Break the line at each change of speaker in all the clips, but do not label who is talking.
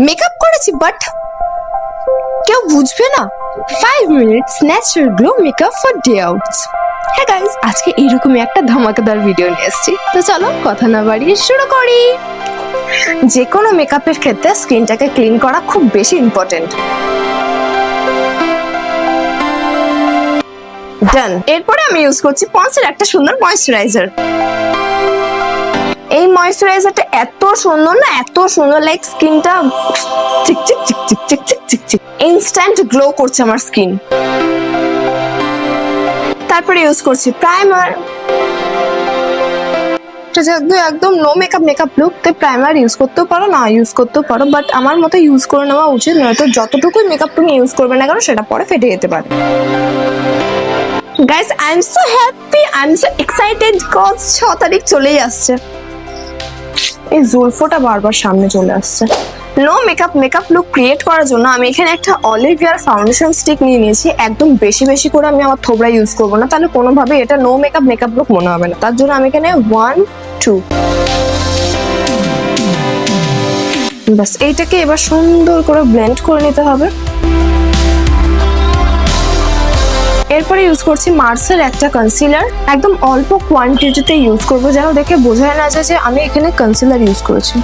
Makeup করেছি but কেউ বুঝবে না। 5 minutes natural glow makeup for day outs. হ্যাঁ গাইস, আজকে এরকমই একটা ধামাকাদার ভিডিও নিয়ে এসেছি। তো চলো কথা না বাড়িয়ে শুরু করি। যে কোনো মেকআপের ক্ষেত্রে স্কিনটাকে ক্লিন করা খুব বেশি ইম্পর্টেন্ট। ডান। এরপরে আমি ইউজ করছি পন্ডসের একটা সুন্দর ময়েশ্চারাইজার। এই ময়েশ্চারাইজারটা এত সুন্দর না, এত সুন্দর, লাইক স্কিনটা চিকচিক চিকচিক চিকচিক চিকচিক ইনস্ট্যান্ট গ্লো করছে আমার স্কিন। তারপরে ইউজ করছি প্রাইমার। যেহেতু একদম নো মেকআপ লুক, তাই প্রাইমার ইউজ করতেও পারো, না ইউজ করতেও পারো, বাট আমার মতে ইউজ করে নেওয়া উচিত, নয়তো যতটুকুই মেকআপ তুমি ইউজ করবে না কেন সেটা পরে ফেটে যেতে পারে। Guys, I am so happy, I am so excited cause 6 তারিখ চলেই আসছে। এই জুলফোটা বারবার সামনে চলে আসছে। নো মেকআপ লুক ক্রিয়েট করার জন্য আমি এখানে একটা অলিভিয়ার ফাউন্ডেশন স্টিক নিয়ে নিয়েছি। একদম বেশি বেশি করে আমি আমার থোবরা ইউজ করবো না, তাহলে কোনোভাবে এটা নো মেকআপ লুক মনে হবে না। তার জন্য আমি এখানে 1 2 বাস এইটাকে এবার সুন্দর করে ব্লেন্ড করে নিতে হবে। এরপরে ইউজ করছি মার্সের একটা কনসিলার। একদম অল্প কোয়ান্টিটিতে ইউজ করবো, যেন দেখে বোঝায় না যায় যে আমি এখানে কনসিলার ইউজ করেছি।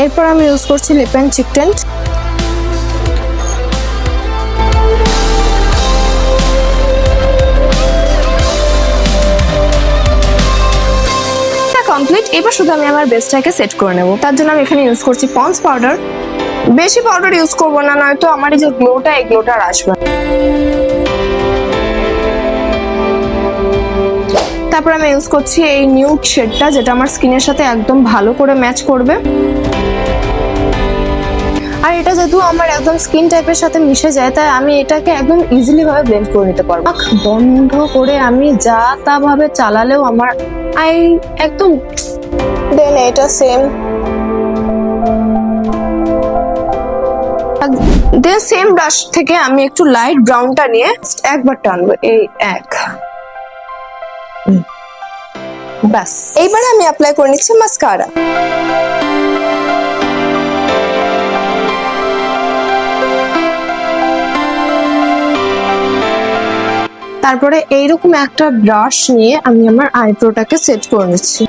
এরপর আমি ইউজ করছি lip and cheek tint. Complete. এবার শুধু আমি আমার বেসটাকে সেট করে নেব। তার জন্য আমি এখানে ইউজ করছি পন্ডস পাউডার। বেশি পাউডার ইউজ করবো না, নয়তো আমার এই যে গ্লোটা, এই গ্লোটা আর আসবে না। তারপর আমি ইউজ করছি এই নিউড শেডটা, যেটা আমার স্কিনের সাথে একদম ভালো করে ম্যাচ করবে। আর এটা যেহেতু আমার একদম স্কিন টাইপের সাথে মিশে যায়, তাই আমি এটাকে একদম ইজিলি ভাবে ব্লেন্ড করে নিতে পারবো। বন্ধ করে আমি যা তা ভাবে চালালেও আমার একদম দেন এটা সেম ব্রাশ থেকে আমি একটু লাইট ব্রাউনটা নিয়ে একবার টানবো, এই এক, ব্যাস। এইবার আমি অ্যাপ্লাই করে নিচ্ছি মাস্কারা। তারপরে এইরকম একটা ব্রাশ নিয়ে আমি আমার আইব্রোটাকে সেট করে নিচ্ছি।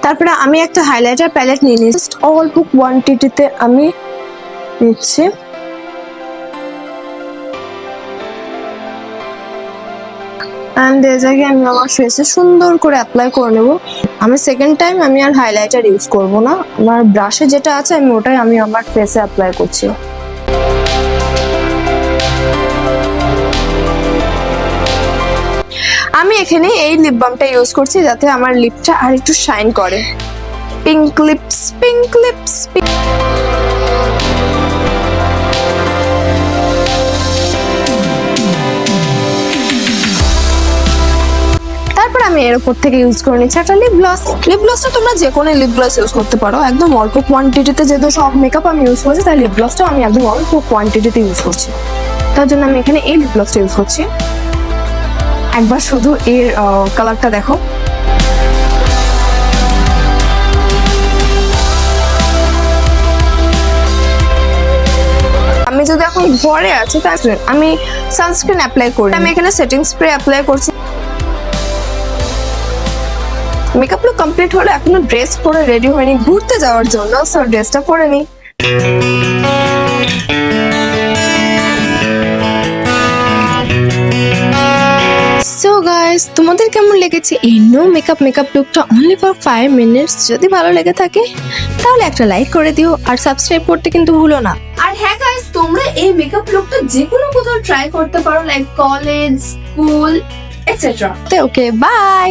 তারপরে আমি একটা হাইলাইটার প্যালেট নিয়ে নিচ্ছি, অল্প কোয়ান্টিটিতে আমি নিচ্ছি। এন্ড এটাকে আমি আমার ফেসে সুন্দর করে অ্যাপ্লাই করে নেব। আমি সেকেন্ড টাইম আমি আর হাইলাইটার ইউজ করব না, আমার ব্রাশে যেটা আছে আমি ওটাই আমি আমার ফেসে অ্যাপ্লাই করছি। আমি এখানে এই লিপ বামটা ইউজ করছি, যাতে আমার লিপটা আর একটু শাইন করে। Pink lips, pink lips. তারপর আমি এর উপর থেকে ইউজ করে নিচ্ছি একটা লিপ গ্লস। লিপ গ্লসটা তোমরা যে কোনো লিপ গ্লস ইউজ করতে পারো, একদম অল্প কোয়ান্টিটিতে। যেহেতু সব মেকআপ আমি ইউজ করছি, তাই লিপ গ্লসটাও আমি একদম অল্প কোয়ান্টিটিতে ইউজ করছি। তার জন্য আমি এখানে এই লিপ গ্লসটা ইউজ করছি। একবার শুধু এর কালারটা দেখো। আমি যদি এখন ঘরে আছি, তাই আমি সানস্ক্রিন অ্যাপ্লাই করি। আমি এখানে সেটিং স্প্রে অ্যাপ্লাই করছি। মেকআপ লুক কমপ্লিট হলো, এখনো ড্রেস পরে রেডি হয়নি ঘুরতে যাওয়ার জন্য, সো ড্রেসটা পরে নিই। সো গাইস, তোমাদের কেমন লেগেছে এই নো মেকআপ লুকটা অনলি ফর 5 মিনিটস? যদি ভালো লেগে থাকে তাহলে একটা লাইক করে দিও, আর সাবস্ক্রাইব করতে কিন্তু ভুলো না। আর হ্যাঁ গাইস, তোমরা এই মেকআপ লুকটা যে কোনো কোথাও ট্রাই করতে পারো, like college, school, etcetera. Okay, by.